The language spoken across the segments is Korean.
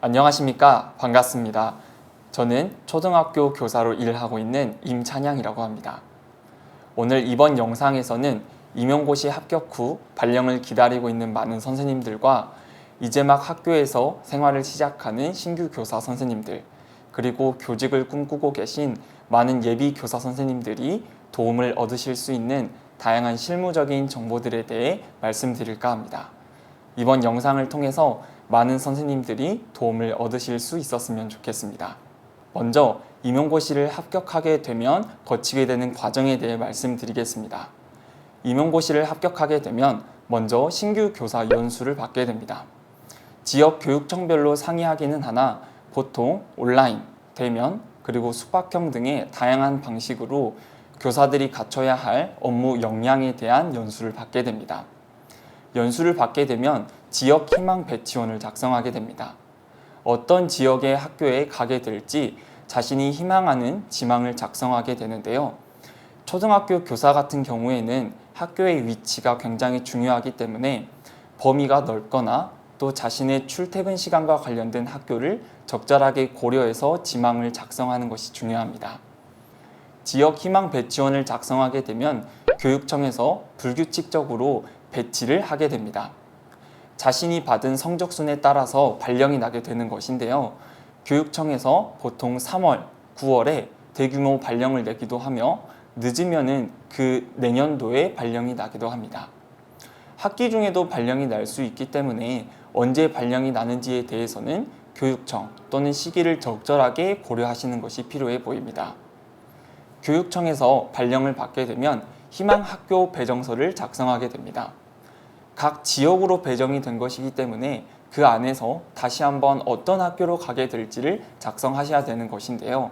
안녕하십니까. 반갑습니다. 저는 초등학교 교사로 일하고 있는 임찬양이라고 합니다. 오늘 이번 영상에서는 임용고시 합격 후 발령을 기다리고 있는 많은 선생님들과 이제 막 학교에서 생활을 시작하는 신규 교사 선생님들, 그리고 교직을 꿈꾸고 계신 많은 예비 교사 선생님들이 도움을 얻으실 수 있는 다양한 실무적인 정보들에 대해 말씀드릴까 합니다. 이번 영상을 통해서 많은 선생님들이 도움을 얻으실 수 있었으면 좋겠습니다. 먼저 임용고시를 합격하게 되면 거치게 되는 과정에 대해 말씀드리겠습니다. 임용고시를 합격하게 되면 먼저 신규 교사 연수를 받게 됩니다. 지역 교육청별로 상이하기는 하나 보통 온라인, 대면, 그리고 숙박형 등의 다양한 방식으로 교사들이 갖춰야 할 업무 역량에 대한 연수를 받게 됩니다. 연수를 받게 되면 지역 희망 배치원을 작성하게 됩니다. 어떤 지역의 학교에 가게 될지 자신이 희망하는 지망을 작성하게 되는데요. 초등학교 교사 같은 경우에는 학교의 위치가 굉장히 중요하기 때문에 범위가 넓거나 또 자신의 출퇴근 시간과 관련된 학교를 적절하게 고려해서 지망을 작성하는 것이 중요합니다. 지역 희망 배치원을 작성하게 되면 교육청에서 불규칙적으로 배치를 하게 됩니다. 자신이 받은 성적순에 따라서 발령이 나게 되는 것인데요. 교육청에서 보통 3월, 9월에 대규모 발령을 내기도 하며 늦으면은 그 내년도에 발령이 나기도 합니다. 학기 중에도 발령이 날 수 있기 때문에 언제 발령이 나는지에 대해서는 교육청 또는 시기를 적절하게 고려하시는 것이 필요해 보입니다. 교육청에서 발령을 받게 되면 희망학교 배정서를 작성하게 됩니다. 각 지역으로 배정이 된 것이기 때문에 그 안에서 다시 한번 어떤 학교로 가게 될지를 작성하셔야 되는 것인데요.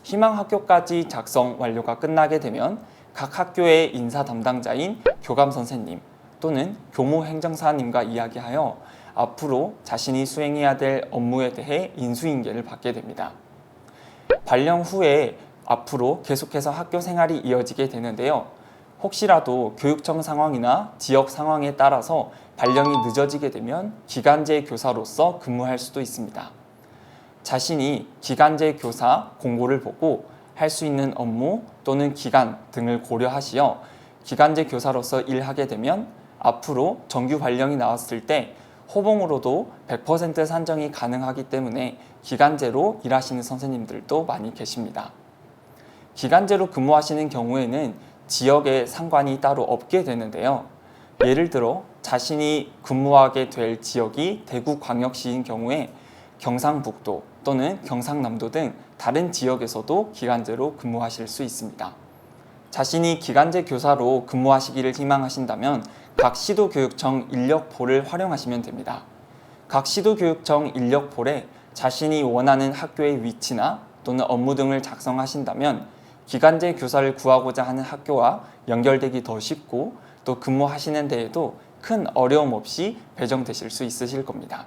희망학교까지 작성 완료가 끝나게 되면 각 학교의 인사 담당자인 교감 선생님 또는 교무행정사님과 이야기하여 앞으로 자신이 수행해야 될 업무에 대해 인수인계를 받게 됩니다. 발령 후에 앞으로 계속해서 학교 생활이 이어지게 되는데요. 혹시라도 교육청 상황이나 지역 상황에 따라서 발령이 늦어지게 되면 기간제 교사로서 근무할 수도 있습니다. 자신이 기간제 교사 공고를 보고 할 수 있는 업무 또는 기간 등을 고려하시어 기간제 교사로서 일하게 되면 앞으로 정규 발령이 나왔을 때 호봉으로도 100% 산정이 가능하기 때문에 기간제로 일하시는 선생님들도 많이 계십니다. 기간제로 근무하시는 경우에는 지역에 상관이 따로 없게 되는데요. 예를 들어 자신이 근무하게 될 지역이 대구광역시인 경우에 경상북도 또는 경상남도 등 다른 지역에서도 기간제로 근무하실 수 있습니다. 자신이 기간제 교사로 근무하시기를 희망하신다면 각 시도교육청 인력폴을 활용하시면 됩니다. 각 시도교육청 인력폴에 자신이 원하는 학교의 위치나 또는 업무 등을 작성하신다면 기간제 교사를 구하고자 하는 학교와 연결되기 더 쉽고 또 근무하시는 데에도 큰 어려움 없이 배정되실 수 있으실 겁니다.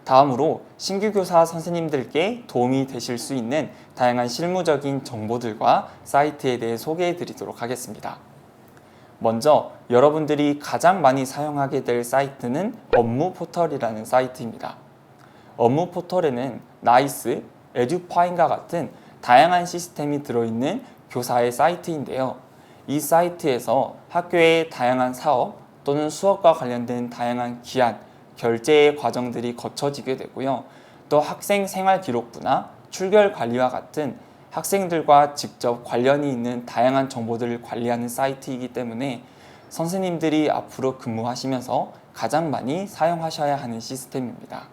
다음으로 신규 교사 선생님들께 도움이 되실 수 있는 다양한 실무적인 정보들과 사이트에 대해 소개해 드리도록 하겠습니다. 먼저 여러분들이 가장 많이 사용하게 될 사이트는 업무포털이라는 사이트입니다. 업무포털에는 나이스, 에듀파인과 같은 다양한 시스템이 들어있는 교사의 사이트인데요. 이 사이트에서 학교의 다양한 사업 또는 수업과 관련된 다양한 기한, 결제의 과정들이 거쳐지게 되고요. 또 학생 생활 기록부나 출결 관리와 같은 학생들과 직접 관련이 있는 다양한 정보들을 관리하는 사이트이기 때문에 선생님들이 앞으로 근무하시면서 가장 많이 사용하셔야 하는 시스템입니다.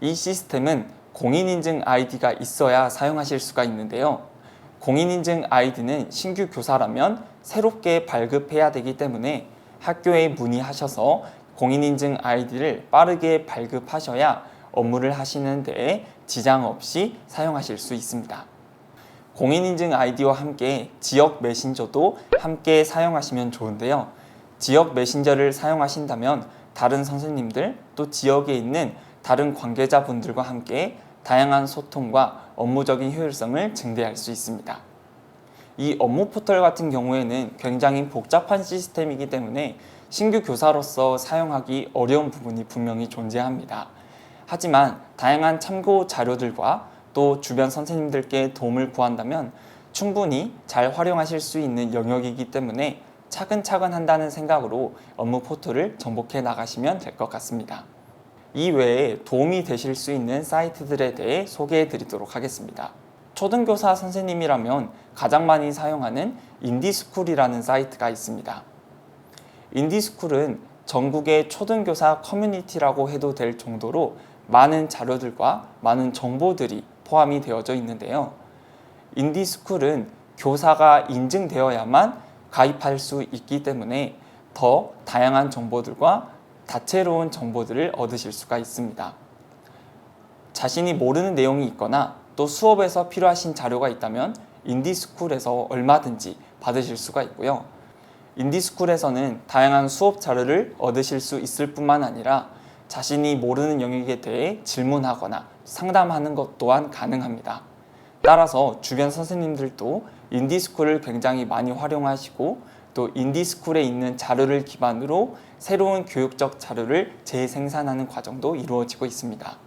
이 시스템은 공인인증 아이디가 있어야 사용하실 수가 있는데요. 공인인증 아이디는 신규 교사라면 새롭게 발급해야 되기 때문에 학교에 문의하셔서 공인인증 아이디를 빠르게 발급하셔야 업무를 하시는 데에 지장 없이 사용하실 수 있습니다. 공인인증 아이디와 함께 지역 메신저도 함께 사용하시면 좋은데요. 지역 메신저를 사용하신다면 다른 선생님들 또 지역에 있는 다른 관계자분들과 함께 다양한 소통과 업무적인 효율성을 증대할 수 있습니다. 이 업무 포털 같은 경우에는 굉장히 복잡한 시스템이기 때문에 신규 교사로서 사용하기 어려운 부분이 분명히 존재합니다. 하지만 다양한 참고 자료들과 또 주변 선생님들께 도움을 구한다면 충분히 잘 활용하실 수 있는 영역이기 때문에 차근차근 한다는 생각으로 업무 포털을 정복해 나가시면 될 것 같습니다. 이 외에 도움이 되실 수 있는 사이트들에 대해 소개해 드리도록 하겠습니다. 초등교사 선생님이라면 가장 많이 사용하는 인디스쿨이라는 사이트가 있습니다. 인디스쿨은 전국의 초등교사 커뮤니티라고 해도 될 정도로 많은 자료들과 많은 정보들이 포함이 되어져 있는데요. 인디스쿨은 교사가 인증되어야만 가입할 수 있기 때문에 더 다양한 정보들과 다채로운 정보들을 얻으실 수가 있습니다. 자신이 모르는 내용이 있거나 또 수업에서 필요하신 자료가 있다면 인디스쿨에서 얼마든지 받으실 수가 있고요. 인디스쿨에서는 다양한 수업 자료를 얻으실 수 있을 뿐만 아니라 자신이 모르는 영역에 대해 질문하거나 상담하는 것 또한 가능합니다. 따라서 주변 선생님들도 인디스쿨을 굉장히 많이 활용하시고 또 인디스쿨에 있는 자료를 기반으로 새로운 교육적 자료를 재생산하는 과정도 이루어지고 있습니다.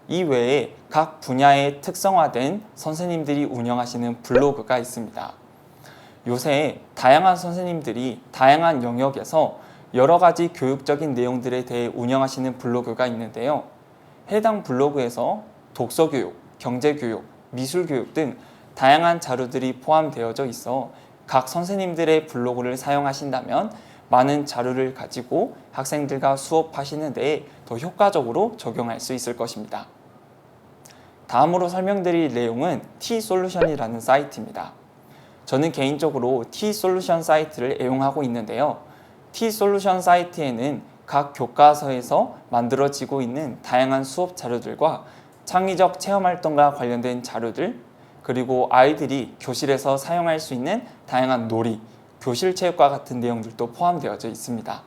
이 외에 각 분야에 특성화된 선생님들이 운영하시는 블로그가 있습니다. 요새 다양한 선생님들이 다양한 영역에서 여러 가지 교육적인 내용들에 대해 운영하시는 블로그가 있는데요. 해당 블로그에서 독서교육, 경제교육, 미술교육 등 다양한 자료들이 포함되어져 있어 각 선생님들의 블로그를 사용하신다면 많은 자료를 가지고 학생들과 수업하시는 데에 더 효과적으로 적용할 수 있을 것입니다. 다음으로 설명드릴 내용은 T솔루션이라는 사이트입니다. 저는 개인적으로 T솔루션 사이트를 애용하고 있는데요. T솔루션 사이트에는 각 교과서에서 만들어지고 있는 다양한 수업 자료들과 창의적 체험활동과 관련된 자료들, 그리고 아이들이 교실에서 사용할 수 있는 다양한 놀이, 교실체육과 같은 내용들도 포함되어져 있습니다.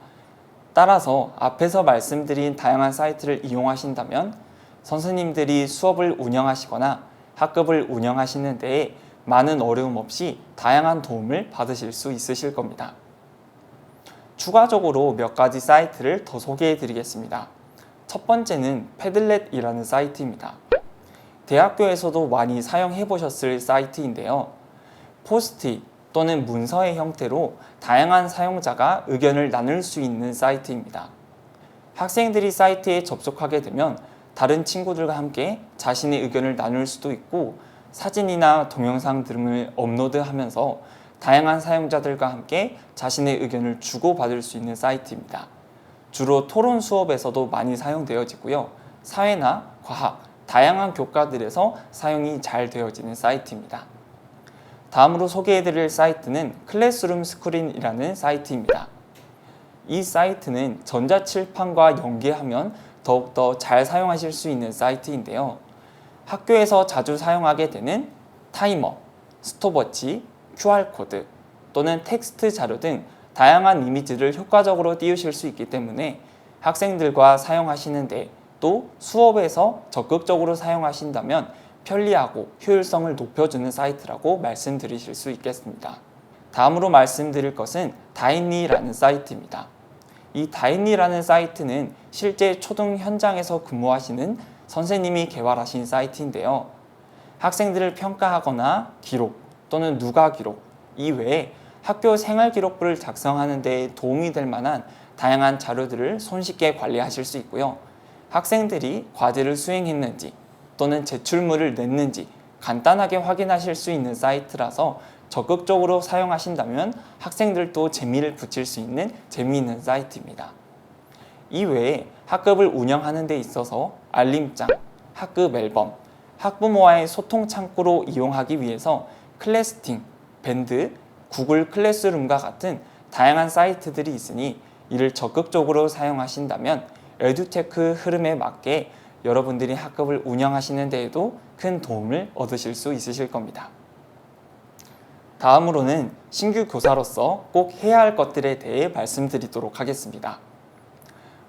따라서 앞에서 말씀드린 다양한 사이트를 이용하신다면 선생님들이 수업을 운영하시거나 학급을 운영하시는 데에 많은 어려움 없이 다양한 도움을 받으실 수 있으실 겁니다. 추가적으로 몇 가지 사이트를 더 소개해 드리겠습니다. 첫 번째는 패들렛이라는 사이트입니다. 대학교에서도 많이 사용해 보셨을 사이트인데요. 포스트잇 또는 문서의 형태로 다양한 사용자가 의견을 나눌 수 있는 사이트입니다. 학생들이 사이트에 접속하게 되면 다른 친구들과 함께 자신의 의견을 나눌 수도 있고 사진이나 동영상 등을 업로드하면서 다양한 사용자들과 함께 자신의 의견을 주고받을 수 있는 사이트입니다. 주로 토론 수업에서도 많이 사용되어지고요. 사회나 과학, 다양한 교과들에서 사용이 잘 되어지는 사이트입니다. 다음으로 소개해드릴 사이트는 클래스룸 스크린이라는 사이트입니다. 이 사이트는 전자칠판과 연계하면 더욱더 잘 사용하실 수 있는 사이트인데요. 학교에서 자주 사용하게 되는 타이머, 스톱워치, QR코드 또는 텍스트 자료 등 다양한 이미지를 효과적으로 띄우실 수 있기 때문에 학생들과 사용하시는데 또 수업에서 적극적으로 사용하신다면 편리하고 효율성을 높여주는 사이트라고 말씀드리실 수 있겠습니다. 다음으로 말씀드릴 것은 다인리라는 사이트입니다. 이 다인리라는 사이트는 실제 초등 현장에서 근무하시는 선생님이 개발하신 사이트인데요. 학생들을 평가하거나 기록 또는 누가 기록 이외에 학교 생활기록부를 작성하는 데 도움이 될 만한 다양한 자료들을 손쉽게 관리하실 수 있고요. 학생들이 과제를 수행했는지 또는 제출물을 냈는지 간단하게 확인하실 수 있는 사이트라서 적극적으로 사용하신다면 학생들도 재미를 붙일 수 있는 재미있는 사이트입니다. 이외에 학급을 운영하는 데 있어서 알림장, 학급 앨범, 학부모와의 소통 창구로 이용하기 위해서 클래스팅, 밴드, 구글 클래스룸과 같은 다양한 사이트들이 있으니 이를 적극적으로 사용하신다면 에듀테크 흐름에 맞게 여러분들이 학급을 운영하시는 데에도 큰 도움을 얻으실 수 있으실 겁니다. 다음으로는 신규 교사로서 꼭 해야 할 것들에 대해 말씀드리도록 하겠습니다.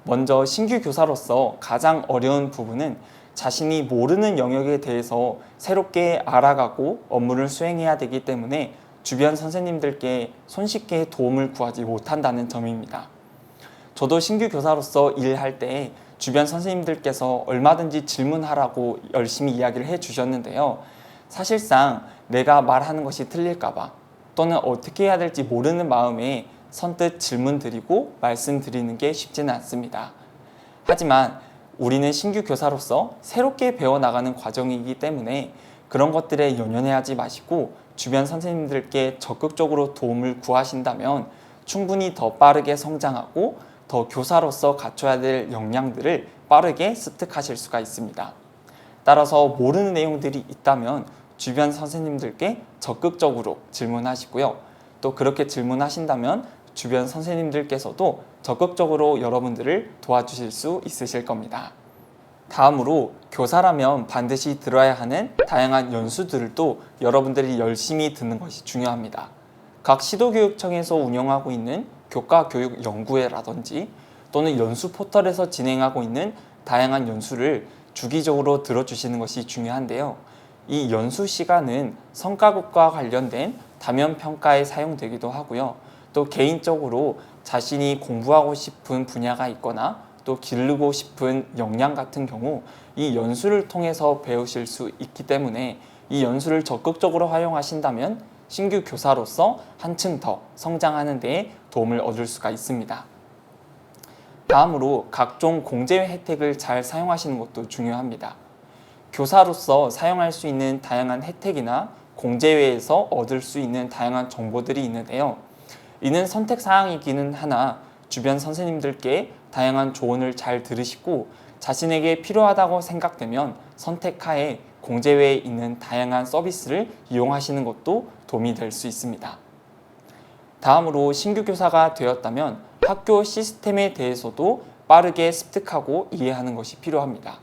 먼저 신규 교사로서 가장 어려운 부분은 자신이 모르는 영역에 대해서 새롭게 알아가고 업무를 수행해야 되기 때문에 주변 선생님들께 손쉽게 도움을 구하지 못한다는 점입니다. 저도 신규 교사로서 일할 때 주변 선생님들께서 얼마든지 질문하라고 열심히 이야기를 해주셨는데요. 사실상 내가 말하는 것이 틀릴까봐 또는 어떻게 해야 될지 모르는 마음에 선뜻 질문드리고 말씀드리는 게 쉽지는 않습니다. 하지만 우리는 신규 교사로서 새롭게 배워나가는 과정이기 때문에 그런 것들에 연연해하지 마시고 주변 선생님들께 적극적으로 도움을 구하신다면 충분히 더 빠르게 성장하고 더 교사로서 갖춰야 될 역량들을 빠르게 습득하실 수가 있습니다. 따라서 모르는 내용들이 있다면 주변 선생님들께 적극적으로 질문하시고요. 또 그렇게 질문하신다면 주변 선생님들께서도 적극적으로 여러분들을 도와주실 수 있으실 겁니다. 다음으로 교사라면 반드시 들어야 하는 다양한 연수들도 여러분들이 열심히 듣는 것이 중요합니다. 각 시도교육청에서 운영하고 있는 교과교육연구회라든지 또는 연수 포털에서 진행하고 있는 다양한 연수를 주기적으로 들어주시는 것이 중요한데요. 이 연수 시간은 성과급과 관련된 다면 평가에 사용되기도 하고요. 또 개인적으로 자신이 공부하고 싶은 분야가 있거나 또 기르고 싶은 역량 같은 경우 이 연수를 통해서 배우실 수 있기 때문에 이 연수를 적극적으로 활용하신다면 신규 교사로서 한층 더 성장하는 데 도움을 얻을 수가 있습니다. 다음으로 각종 공제 혜택을 잘 사용하시는 것도 중요합니다. 교사로서 사용할 수 있는 다양한 혜택이나 공제회에서 얻을 수 있는 다양한 정보들이 있는데요. 이는 선택 사항이기는 하나 주변 선생님들께 다양한 조언을 잘 들으시고 자신에게 필요하다고 생각되면 선택하에 공제회에 있는 다양한 서비스를 이용하시는 것도 도움이 될 수 있습니다. 다음으로 신규 교사가 되었다면 학교 시스템에 대해서도 빠르게 습득하고 이해하는 것이 필요합니다.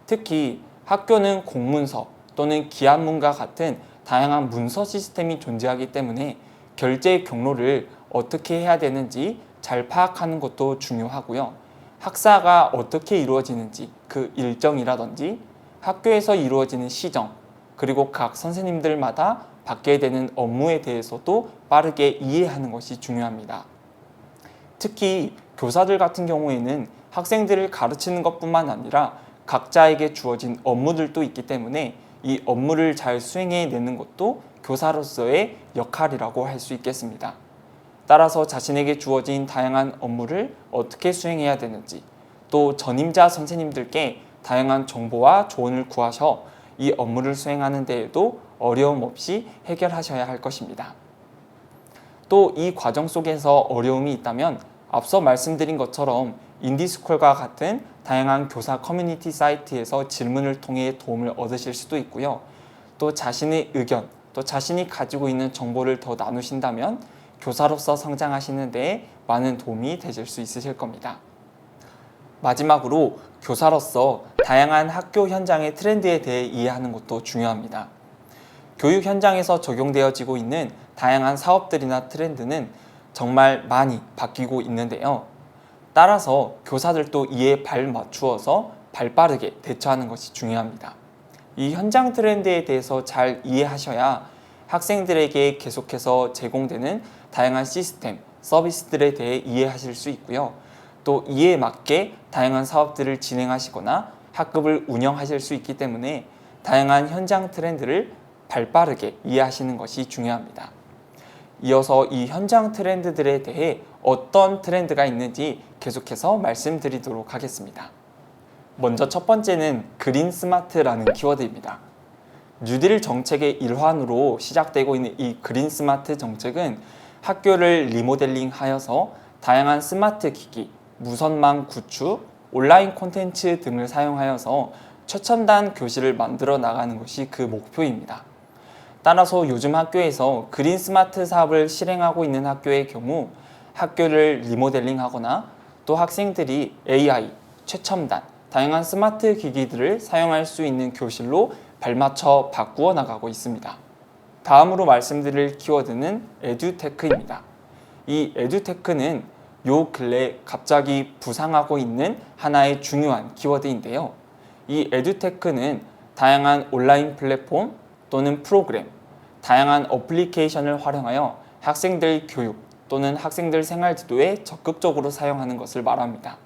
특히 학교는 공문서 또는 기한문과 같은 다양한 문서 시스템이 존재하기 때문에 결제 경로를 어떻게 해야 되는지 잘 파악하는 것도 중요하고요. 학사가 어떻게 이루어지는지 그 일정이라든지 학교에서 이루어지는 시정 그리고 각 선생님들마다 받게 되는 업무에 대해서도 빠르게 이해하는 것이 중요합니다. 특히 교사들 같은 경우에는 학생들을 가르치는 것뿐만 아니라 각자에게 주어진 업무들도 있기 때문에 이 업무를 잘 수행해내는 것도 교사로서의 역할이라고 할 수 있겠습니다. 따라서 자신에게 주어진 다양한 업무를 어떻게 수행해야 되는지 또 전임자 선생님들께 다양한 정보와 조언을 구하셔 이 업무를 수행하는 데에도 어려움 없이 해결하셔야 할 것입니다. 또 이 과정 속에서 어려움이 있다면 앞서 말씀드린 것처럼 인디스콜과 같은 다양한 교사 커뮤니티 사이트에서 질문을 통해 도움을 얻으실 수도 있고요. 또 자신의 의견, 또 자신이 가지고 있는 정보를 더 나누신다면 교사로서 성장하시는 데 많은 도움이 되실 수 있으실 겁니다. 마지막으로 교사로서 다양한 학교 현장의 트렌드에 대해 이해하는 것도 중요합니다. 교육 현장에서 적용되어지고 있는 다양한 사업들이나 트렌드는 정말 많이 바뀌고 있는데요. 따라서 교사들도 이에 발맞추어서 발빠르게 대처하는 것이 중요합니다. 이 현장 트렌드에 대해서 잘 이해하셔야 학생들에게 계속해서 제공되는 다양한 시스템, 서비스들에 대해 이해하실 수 있고요. 또 이에 맞게 다양한 사업들을 진행하시거나 학급을 운영하실 수 있기 때문에 다양한 현장 트렌드를 발빠르게 이해하시는 것이 중요합니다. 이어서 이 현장 트렌드들에 대해 어떤 트렌드가 있는지 계속해서 말씀드리도록 하겠습니다. 먼저 첫 번째는 그린 스마트라는 키워드입니다. 뉴딜 정책의 일환으로 시작되고 있는 이 그린 스마트 정책은 학교를 리모델링 하여서 다양한 스마트 기기, 무선망 구축, 온라인 콘텐츠 등을 사용하여서 최첨단 교실을 만들어 나가는 것이 그 목표입니다. 따라서 요즘 학교에서 그린 스마트 사업을 실행하고 있는 학교의 경우 학교를 리모델링 하거나 또 학생들이 AI, 최첨단, 다양한 스마트 기기들을 사용할 수 있는 교실로 발맞춰 바꾸어 나가고 있습니다. 다음으로 말씀드릴 키워드는 에듀테크입니다. 이 에듀테크는 요 근래 갑자기 부상하고 있는 하나의 중요한 키워드인데요. 이 에듀테크는 다양한 온라인 플랫폼 또는 프로그램, 다양한 어플리케이션을 활용하여 학생들 교육 또는 학생들 생활 지도에 적극적으로 사용하는 것을 말합니다.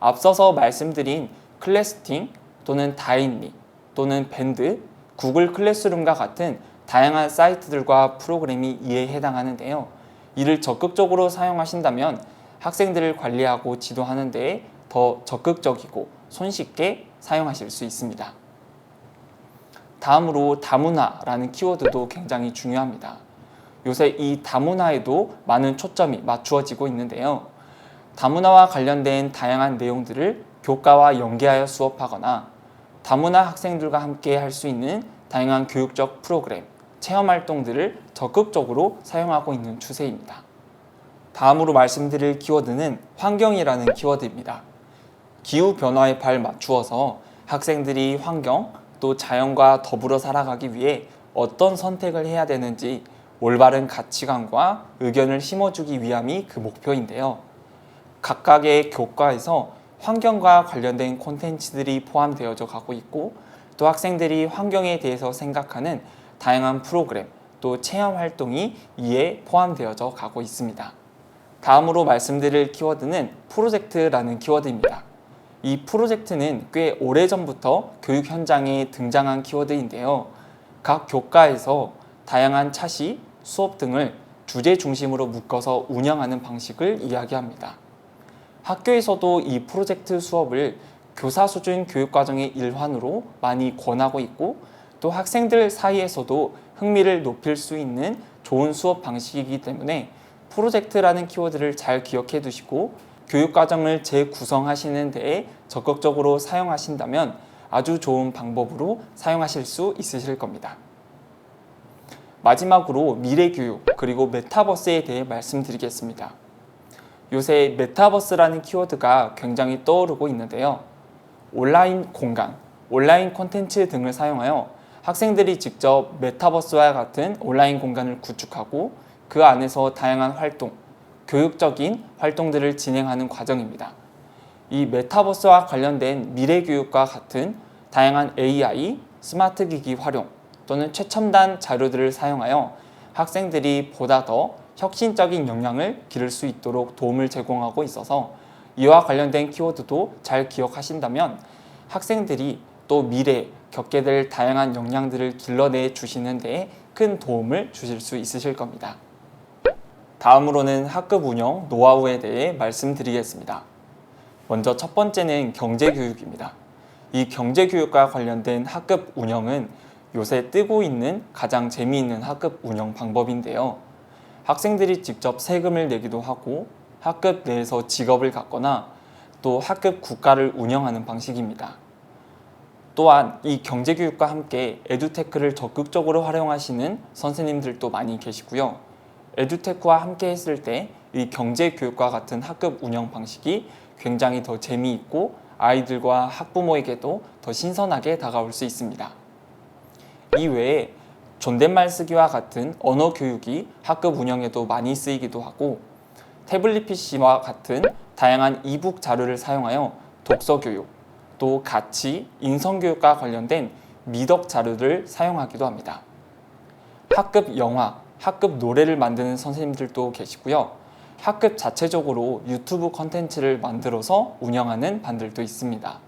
앞서서 말씀드린 클래스팅 또는 다인리 또는 밴드, 구글 클래스룸과 같은 다양한 사이트들과 프로그램이 이에 해당하는데요. 이를 적극적으로 사용하신다면 학생들을 관리하고 지도하는 데에 더 적극적이고 손쉽게 사용하실 수 있습니다. 다음으로 다문화라는 키워드도 굉장히 중요합니다. 요새 이 다문화에도 많은 초점이 맞추어지고 있는데요. 다문화와 관련된 다양한 내용들을 교과와 연계하여 수업하거나 다문화 학생들과 함께 할 수 있는 다양한 교육적 프로그램, 체험 활동들을 적극적으로 사용하고 있는 추세입니다. 다음으로 말씀드릴 키워드는 환경이라는 키워드입니다. 기후변화에 발 맞추어서 학생들이 환경 또 자연과 더불어 살아가기 위해 어떤 선택을 해야 되는지 올바른 가치관과 의견을 심어주기 위함이 그 목표인데요. 각각의 교과에서 환경과 관련된 콘텐츠들이 포함되어져 가고 있고 또 학생들이 환경에 대해서 생각하는 다양한 프로그램 또 체험 활동이 이에 포함되어져 가고 있습니다. 다음으로 말씀드릴 키워드는 프로젝트라는 키워드입니다. 이 프로젝트는 꽤 오래전부터 교육 현장에 등장한 키워드인데요. 각 교과에서 다양한 차시, 수업 등을 주제 중심으로 묶어서 운영하는 방식을 이야기합니다. 학교에서도 이 프로젝트 수업을 교사 수준 교육과정의 일환으로 많이 권하고 있고 또 학생들 사이에서도 흥미를 높일 수 있는 좋은 수업 방식이기 때문에 프로젝트라는 키워드를 잘 기억해 두시고 교육과정을 재구성하시는 데에 적극적으로 사용하신다면 아주 좋은 방법으로 사용하실 수 있으실 겁니다. 마지막으로 미래교육 그리고 메타버스에 대해 말씀드리겠습니다. 요새 메타버스라는 키워드가 굉장히 떠오르고 있는데요. 온라인 공간, 온라인 콘텐츠 등을 사용하여 학생들이 직접 메타버스와 같은 온라인 공간을 구축하고 그 안에서 다양한 활동, 교육적인 활동들을 진행하는 과정입니다. 이 메타버스와 관련된 미래교육과 같은 다양한 AI, 스마트 기기 활용 또는 최첨단 자료들을 사용하여 학생들이 보다 더 혁신적인 역량을 기를 수 있도록 도움을 제공하고 있어서 이와 관련된 키워드도 잘 기억하신다면 학생들이 또 미래에 겪게 될 다양한 역량들을 길러내 주시는 데에 큰 도움을 주실 수 있으실 겁니다. 다음으로는 학급 운영 노하우에 대해 말씀드리겠습니다. 먼저 첫 번째는 경제교육입니다. 이 경제교육과 관련된 학급 운영은 요새 뜨고 있는 가장 재미있는 학급 운영 방법인데요. 학생들이 직접 세금을 내기도 하고 학급 내에서 직업을 갖거나 또 학급 국가를 운영하는 방식입니다. 또한 이 경제교육과 함께 에듀테크를 적극적으로 활용하시는 선생님들도 많이 계시고요. 에듀테크와 함께 했을 때 이 경제교육과 같은 학급 운영 방식이 굉장히 더 재미있고 아이들과 학부모에게도 더 신선하게 다가올 수 있습니다. 이외에 존댓말 쓰기와 같은 언어 교육이 학급 운영에도 많이 쓰이기도 하고 태블릿 PC와 같은 다양한 이북 자료를 사용하여 독서 교육, 또 가치, 인성 교육과 관련된 미덕 자료를 사용하기도 합니다. 학급 영화, 학급 노래를 만드는 선생님들도 계시고요. 학급 자체적으로 유튜브 컨텐츠를 만들어서 운영하는 반들도 있습니다.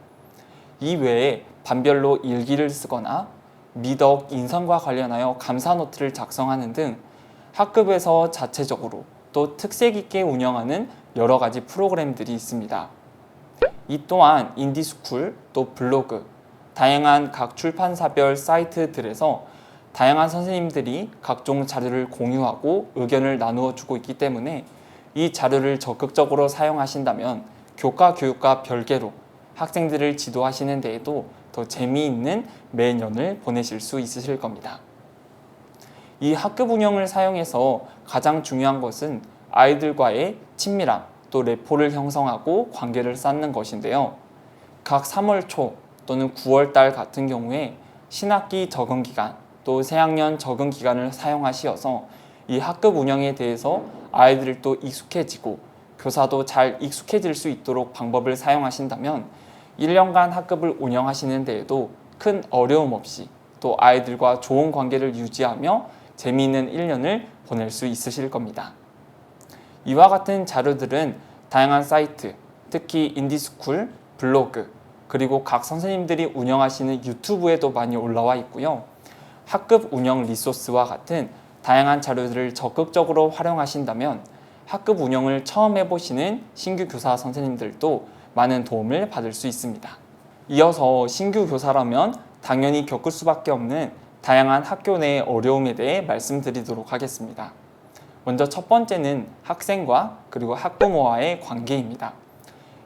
이외에 반별로 일기를 쓰거나 미덕, 인성과 관련하여 감사 노트를 작성하는 등 학급에서 자체적으로 또 특색 있게 운영하는 여러 가지 프로그램들이 있습니다. 이 또한 인디스쿨, 또 블로그, 다양한 각 출판사별 사이트들에서 다양한 선생님들이 각종 자료를 공유하고 의견을 나누어 주고 있기 때문에 이 자료를 적극적으로 사용하신다면 교과 교육과 별개로 학생들을 지도하시는 데에도 더 재미있는 매년을 보내실 수 있으실 겁니다. 이 학급 운영을 사용해서 가장 중요한 것은 아이들과의 친밀함, 또 레포를 형성하고 관계를 쌓는 것인데요. 각 3월 초 또는 9월 달 같은 경우에 신학기 적응 기간, 또 새학년 적응 기간을 사용하시어서 이 학급 운영에 대해서 아이들을 또 익숙해지고 교사도 잘 익숙해질 수 있도록 방법을 사용하신다면 1년간 학급을 운영하시는 데에도 큰 어려움 없이 또 아이들과 좋은 관계를 유지하며 재미있는 1년을 보낼 수 있으실 겁니다. 이와 같은 자료들은 다양한 사이트, 특히 인디스쿨, 블로그, 그리고 각 선생님들이 운영하시는 유튜브에도 많이 올라와 있고요. 학급 운영 리소스와 같은 다양한 자료들을 적극적으로 활용하신다면 학급 운영을 처음 해보시는 신규 교사 선생님들도 많은 도움을 받을 수 있습니다. 이어서 신규 교사라면 당연히 겪을 수밖에 없는 다양한 학교 내 어려움에 대해 말씀드리도록 하겠습니다. 먼저 첫 번째는 학생과 그리고 학부모와의 관계입니다.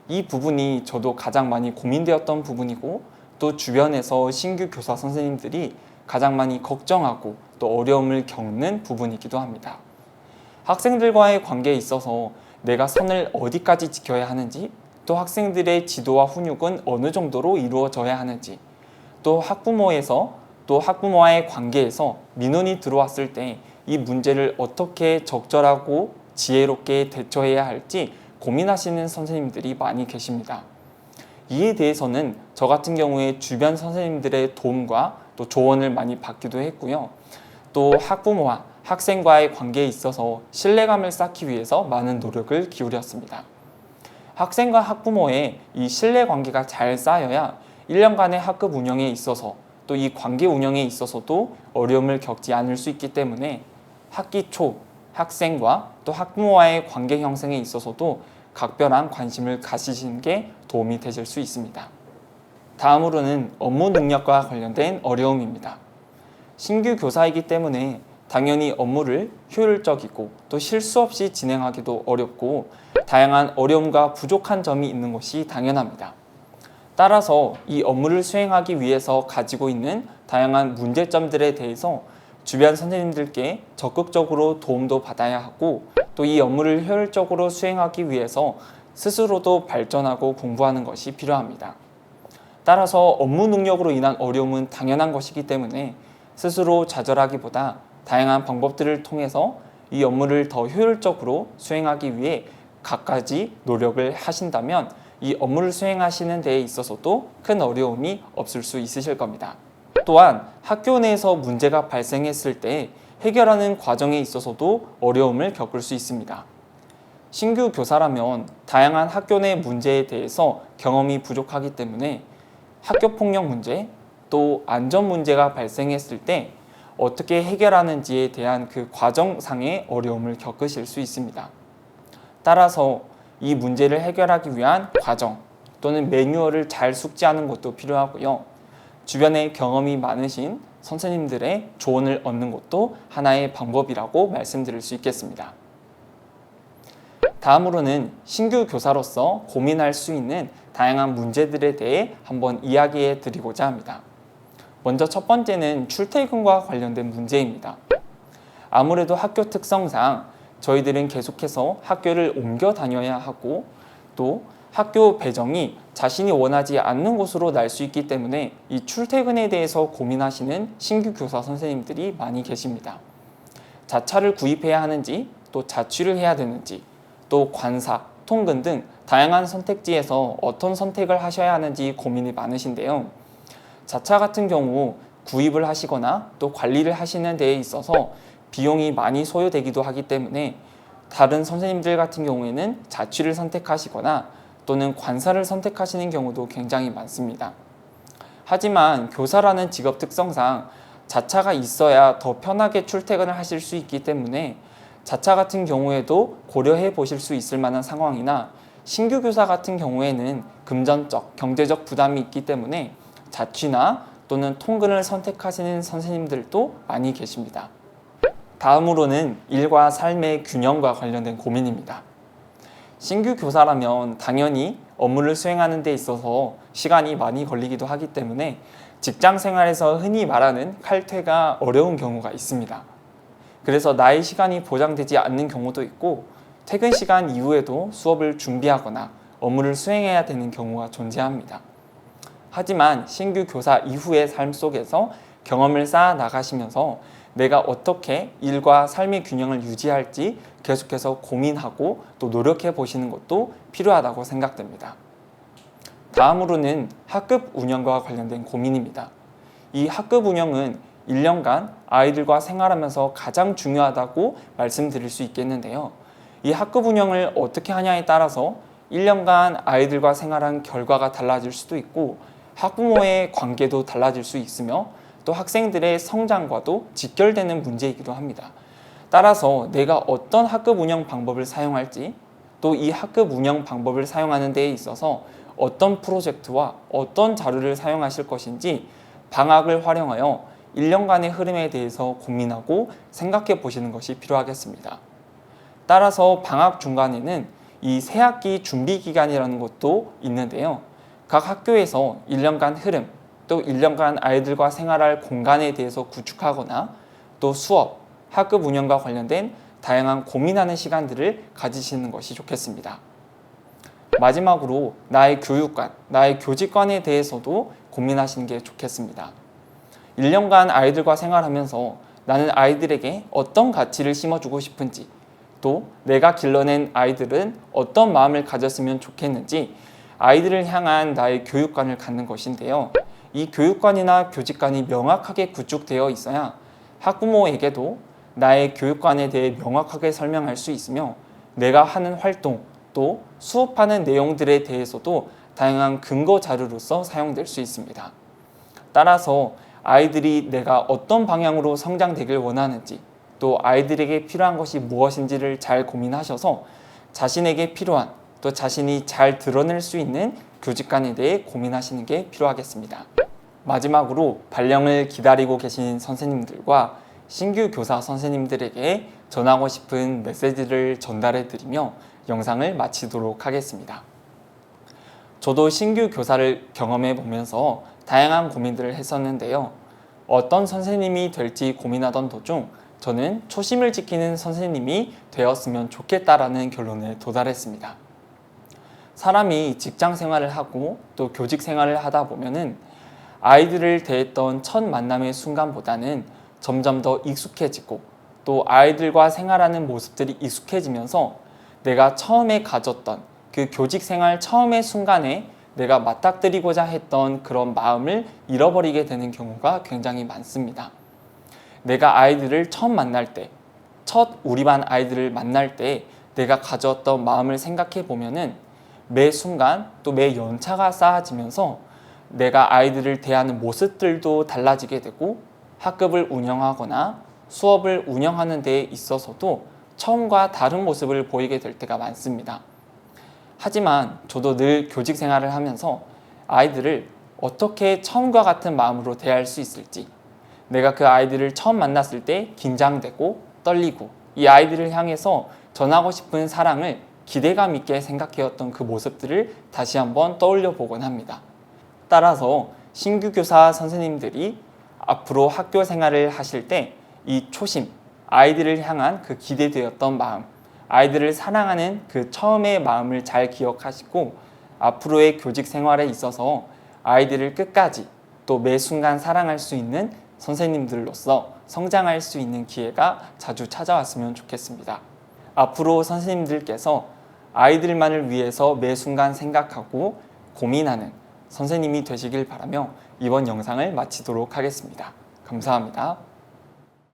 이 부분이 저도 가장 많이 고민되었던 부분이고 또 주변에서 신규 교사 선생님들이 가장 많이 걱정하고 또 어려움을 겪는 부분이기도 합니다. 학생들과의 관계에 있어서 내가 선을 어디까지 지켜야 하는지, 또 학생들의 지도와 훈육은 어느 정도로 이루어져야 하는지, 또 학부모와의 관계에서 민원이 들어왔을 때 이 문제를 어떻게 적절하고 지혜롭게 대처해야 할지 고민하시는 선생님들이 많이 계십니다. 이에 대해서는 저 같은 경우에 주변 선생님들의 도움과 또 조언을 많이 받기도 했고요. 또 학부모와 학생과의 관계에 있어서 신뢰감을 쌓기 위해서 많은 노력을 기울였습니다. 학생과 학부모의 이 신뢰관계가 잘 쌓여야 1년간의 학급 운영에 있어서 또 이 관계 운영에 있어서도 어려움을 겪지 않을 수 있기 때문에 학기 초 학생과 또 학부모와의 관계 형성에 있어서도 각별한 관심을 가지시는 게 도움이 되실 수 있습니다. 다음으로는 업무 능력과 관련된 어려움입니다. 신규 교사이기 때문에 당연히 업무를 효율적이고 또 실수 없이 진행하기도 어렵고 다양한 어려움과 부족한 점이 있는 것이 당연합니다. 따라서 이 업무를 수행하기 위해서 가지고 있는 다양한 문제점들에 대해서 주변 선생님들께 적극적으로 도움도 받아야 하고 또 이 업무를 효율적으로 수행하기 위해서 스스로도 발전하고 공부하는 것이 필요합니다. 따라서 업무 능력으로 인한 어려움은 당연한 것이기 때문에 스스로 좌절하기보다 다양한 방법들을 통해서 이 업무를 더 효율적으로 수행하기 위해 갖가지 노력을 하신다면 이 업무를 수행하시는 데에 있어서도 큰 어려움이 없을 수 있으실 겁니다. 또한 학교 내에서 문제가 발생했을 때 해결하는 과정에 있어서도 어려움을 겪을 수 있습니다. 신규 교사라면 다양한 학교 내 문제에 대해서 경험이 부족하기 때문에 학교 폭력 문제, 또 안전 문제가 발생했을 때 어떻게 해결하는지에 대한 그 과정상의 어려움을 겪으실 수 있습니다. 따라서 이 문제를 해결하기 위한 과정 또는 매뉴얼을 잘 숙지하는 것도 필요하고요. 주변에 경험이 많으신 선생님들의 조언을 얻는 것도 하나의 방법이라고 말씀드릴 수 있겠습니다. 다음으로는 신규 교사로서 고민할 수 있는 다양한 문제들에 대해 한번 이야기해 드리고자 합니다. 먼저 첫 번째는 출퇴근과 관련된 문제입니다. 아무래도 학교 특성상 저희들은 계속해서 학교를 옮겨 다녀야 하고 또 학교 배정이 자신이 원하지 않는 곳으로 날 수 있기 때문에 이 출퇴근에 대해서 고민하시는 신규 교사 선생님들이 많이 계십니다. 자차를 구입해야 하는지 또 자취를 해야 되는지 또 관사, 통근 등 다양한 선택지에서 어떤 선택을 하셔야 하는지 고민이 많으신데요. 자차 같은 경우 구입을 하시거나 또 관리를 하시는 데에 있어서 비용이 많이 소요되기도 하기 때문에 다른 선생님들 같은 경우에는 자취를 선택하시거나 또는 관사를 선택하시는 경우도 굉장히 많습니다. 하지만 교사라는 직업 특성상 자차가 있어야 더 편하게 출퇴근을 하실 수 있기 때문에 자차 같은 경우에도 고려해 보실 수 있을 만한 상황이나 신규 교사 같은 경우에는 금전적, 경제적 부담이 있기 때문에 자취나 또는 통근을 선택하시는 선생님들도 많이 계십니다. 다음으로는 일과 삶의 균형과 관련된 고민입니다. 신규 교사라면 당연히 업무를 수행하는 데 있어서 시간이 많이 걸리기도 하기 때문에 직장 생활에서 흔히 말하는 칼퇴가 어려운 경우가 있습니다. 그래서 나의 시간이 보장되지 않는 경우도 있고 퇴근 시간 이후에도 수업을 준비하거나 업무를 수행해야 되는 경우가 존재합니다. 하지만 신규 교사 이후의 삶 속에서 경험을 쌓아 나가시면서 내가 어떻게 일과 삶의 균형을 유지할지 계속해서 고민하고 또 노력해 보시는 것도 필요하다고 생각됩니다. 다음으로는 학급 운영과 관련된 고민입니다. 이 학급 운영은 1년간 아이들과 생활하면서 가장 중요하다고 말씀드릴 수 있겠는데요. 이 학급 운영을 어떻게 하냐에 따라서 1년간 아이들과 생활한 결과가 달라질 수도 있고 학부모의 관계도 달라질 수 있으며 또 학생들의 성장과도 직결되는 문제이기도 합니다. 따라서 내가 어떤 학급 운영 방법을 사용할지 또 이 학급 운영 방법을 사용하는 데에 있어서 어떤 프로젝트와 어떤 자료를 사용하실 것인지 방학을 활용하여 1년간의 흐름에 대해서 고민하고 생각해 보시는 것이 필요하겠습니다. 따라서 방학 중간에는 이 새학기 준비 기간이라는 것도 있는데요. 각 학교에서 1년간 흐름, 또 1년간 아이들과 생활할 공간에 대해서 구축하거나 또 수업, 학급 운영과 관련된 다양한 고민하는 시간들을 가지시는 것이 좋겠습니다. 마지막으로 나의 교육관, 나의 교직관에 대해서도 고민하시는 게 좋겠습니다. 1년간 아이들과 생활하면서 나는 아이들에게 어떤 가치를 심어주고 싶은지 또 내가 길러낸 아이들은 어떤 마음을 가졌으면 좋겠는지 아이들을 향한 나의 교육관을 갖는 것인데요. 이 교육관이나 교직관이 명확하게 구축되어 있어야 학부모에게도 나의 교육관에 대해 명확하게 설명할 수 있으며 내가 하는 활동 또 수업하는 내용들에 대해서도 다양한 근거 자료로서 사용될 수 있습니다. 따라서 아이들이 내가 어떤 방향으로 성장되길 원하는지 또 아이들에게 필요한 것이 무엇인지를 잘 고민하셔서 자신에게 필요한 또 자신이 잘 드러낼 수 있는 교직관에 대해 고민하시는 게 필요하겠습니다. 마지막으로 발령을 기다리고 계신 선생님들과 신규 교사 선생님들에게 전하고 싶은 메시지를 전달해 드리며 영상을 마치도록 하겠습니다. 저도 신규 교사를 경험해 보면서 다양한 고민들을 했었는데요. 어떤 선생님이 될지 고민하던 도중 저는 초심을 지키는 선생님이 되었으면 좋겠다라는 결론에 도달했습니다. 사람이 직장 생활을 하고 또 교직 생활을 하다 보면은 아이들을 대했던 첫 만남의 순간보다는 점점 더 익숙해지고 또 아이들과 생활하는 모습들이 익숙해지면서 내가 처음에 가졌던 그 교직 생활 처음의 순간에 내가 맞닥뜨리고자 했던 그런 마음을 잃어버리게 되는 경우가 굉장히 많습니다. 내가 아이들을 처음 만날 때, 첫 우리 반 아이들을 만날 때 내가 가졌던 마음을 생각해 보면은 매 순간 또 매 연차가 쌓아지면서 내가 아이들을 대하는 모습들도 달라지게 되고 학급을 운영하거나 수업을 운영하는 데 있어서도 처음과 다른 모습을 보이게 될 때가 많습니다. 하지만 저도 늘 교직 생활을 하면서 아이들을 어떻게 처음과 같은 마음으로 대할 수 있을지, 내가 그 아이들을 처음 만났을 때 긴장되고 떨리고 이 아이들을 향해서 전하고 싶은 사랑을 기대감 있게 생각해왔던 그 모습들을 다시 한번 떠올려 보곤 합니다. 따라서 신규 교사 선생님들이 앞으로 학교 생활을 하실 때 이 초심, 아이들을 향한 그 기대되었던 마음, 아이들을 사랑하는 그 처음의 마음을 잘 기억하시고 앞으로의 교직 생활에 있어서 아이들을 끝까지 또 매 순간 사랑할 수 있는 선생님들로서 성장할 수 있는 기회가 자주 찾아왔으면 좋겠습니다. 앞으로 선생님들께서 아이들만을 위해서 매 순간 생각하고 고민하는 선생님이 되시길 바라며 이번 영상을 마치도록 하겠습니다. 감사합니다.